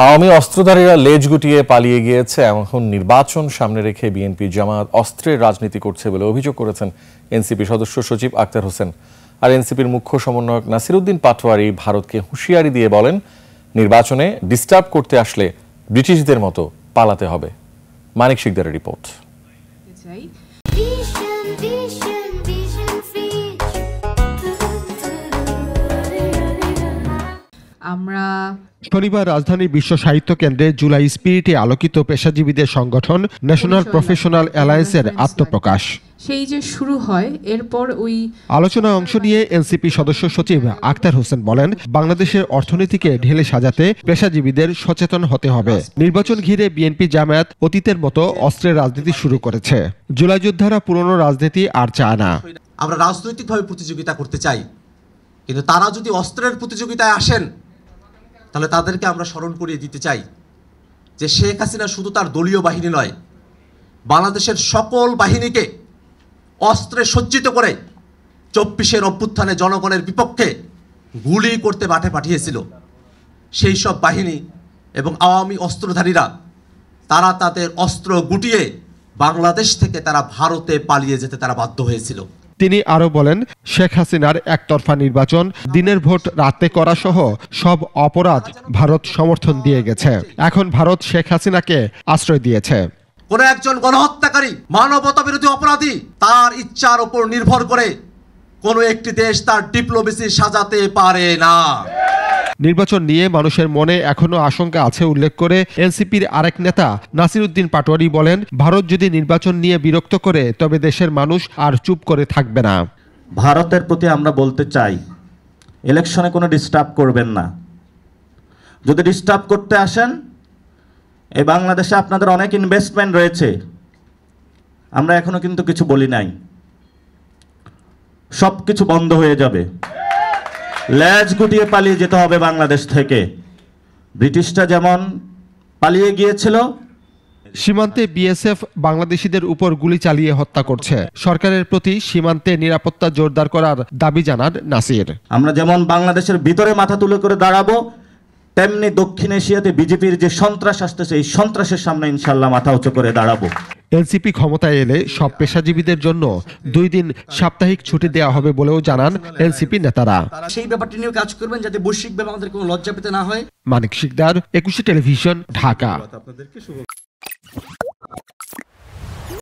আওয়ামী অস্ত্রধারীরা লেজ গুটিয়ে পালিয়ে গিয়েছে। এখন নির্বাচন সামনে রেখে বিএনপি জামায়াত অস্ত্রের রাজনীতি করছে বলে অভিযোগ করেছেন এনসিপি সদস্য সচিব আক্তার হোসেন। আর এনসিপির মুখ্য সমন্বয়ক নাসিরউদ্দিন পাটোয়ারি ভারতকে হুঁশিয়ারি দিয়ে বলেন, নির্বাচনে ডিস্টার্ব করতে আসলে ব্রিটিশদের মতো পালাতে হবে। মানিক শিকদারের রিপোর্ট। শনিবার রাজধানীর বিশ্ব সাহিত্য কেন্দ্রে জুলাই স্পিরিটে আলোকিত পেশাজীবীদের সংগঠন ন্যাশনাল প্রফেশনাল অ্যালায়েন্সের আত্মপ্রকাশ। সেই যে শুরু হয় এরপর ওই আলোচনায় অংশ নিয়ে এনসিপি সদস্য সচিব আক্তার হোসেন বলেন, বাংলাদেশের অর্থনীতিকে ঢেলে সাজাতে পেশাজীবীদের সচেতন হতে হবে। নির্বাচন ঘিরে বিএনপি জামায়াত অতীতের মতো অস্ত্রের রাজনীতি শুরু করেছে। জুলাই যোদ্ধারা পুরনো রাজনীতি আর চায় না। আমরা রাজনৈতিকভাবে প্রতিযোগিতা করতে চাই, কিন্তু তারা যদি অস্ত্রের প্রতিযোগিতায় আসেন তাহলে তাদেরকে আমরা স্মরণ করিয়ে দিতে চাই যে শেখ হাসিনা শুধু তার দলীয় বাহিনী নয়, বাংলাদেশের সকল বাহিনীকে অস্ত্রে সজ্জিত করে 24-এর অভ্যুত্থানে জনগণের বিপক্ষে গুলি করতে মাঠে পাঠিয়েছিল। সেই সব বাহিনী এবং আওয়ামী অস্ত্রধারীরা তারা তাদের অস্ত্র গুটিয়ে বাংলাদেশ থেকে তারা ভারতে পালিয়ে যেতে তারা বাধ্য হয়েছিল। তিনি আরো বলেন, শেখ হাসিনার একতরফা নির্বাচন, দিনের ভোট রাতে করা সহ সব অপরাধ ভারত সমর্থন দিয়ে গেছে। এখন ভারত শেখ হাসিনাকে আশ্রয় দিয়েছে। কোন একজন গণহত্যাকারী, মানবতা বিরোধী অপরাধী তার ইচ্ছার উপর নির্ভর করে কোনো একটি দেশ তার ডিপ্লোমেসি সাজাতে পারে না। নির্বাচন নিয়ে মানুষের মনে এখনো আশঙ্কা আছে উল্লেখ করে এনসিপির আরেক নেতা নাসিরউদ্দিন পাটোয়ারি বলেন, ভারত যদি নির্বাচন নিয়ে বিরক্ত করে তবে দেশের মানুষ আর চুপ করে থাকবে না। ভারতের প্রতি আমরা বলতে চাই, ইলেকশনে কোনো ডিস্টার্ব করবেন না। যদি ডিস্টার্ব করতে আসেন, এই বাংলাদেশে আপনাদের অনেক ইনভেস্টমেন্ট রয়েছে, আমরা এখনো কিন্তু কিছু বলি নাই, সব কিছু বন্ধ হয়ে যাবে। লেজ গুটিয়ে পালিয়ে যেতে হবে বাংলাদেশ থেকে। ব্রিটিশরা যেমন পালিয়ে গিয়েছিল। সীমান্তে বিএসএফ বাংলাদেশিদের উপর গুলি চালিয়ে হত্যা করছে। সরকারের প্রতি সীমান্তে নিরাপত্তা জোরদার করার দাবি জানান নাসির। আমরা যেমন বাংলাদেশের ভিতরে মাথা তুলে করে দাঁড়াবো, তেমনি দক্ষিণ এশিয়াতে বিজেপির যে সন্ত্রাস আসতেছে, এই সন্ত্রাসের সামনে ইনশাল্লাহ মাথা উঁচু করে দাঁড়াবো। এনসিপি ক্ষমতায় এলে সব পেশাজীবীদের জন্য 2 দিন সাপ্তাহিক ছুটি দেওয়া হবে বলেও জানান এনসিপি নেতারা। সেই ব্যাপারটি নিয়ে কাজ করবেন যাতে বৈশ্বিকভাবে আমাদের কোনো লজ্জা পেতে না হয়। মানিক শিকদার, 21 টেলিভিশন, ঢাকা।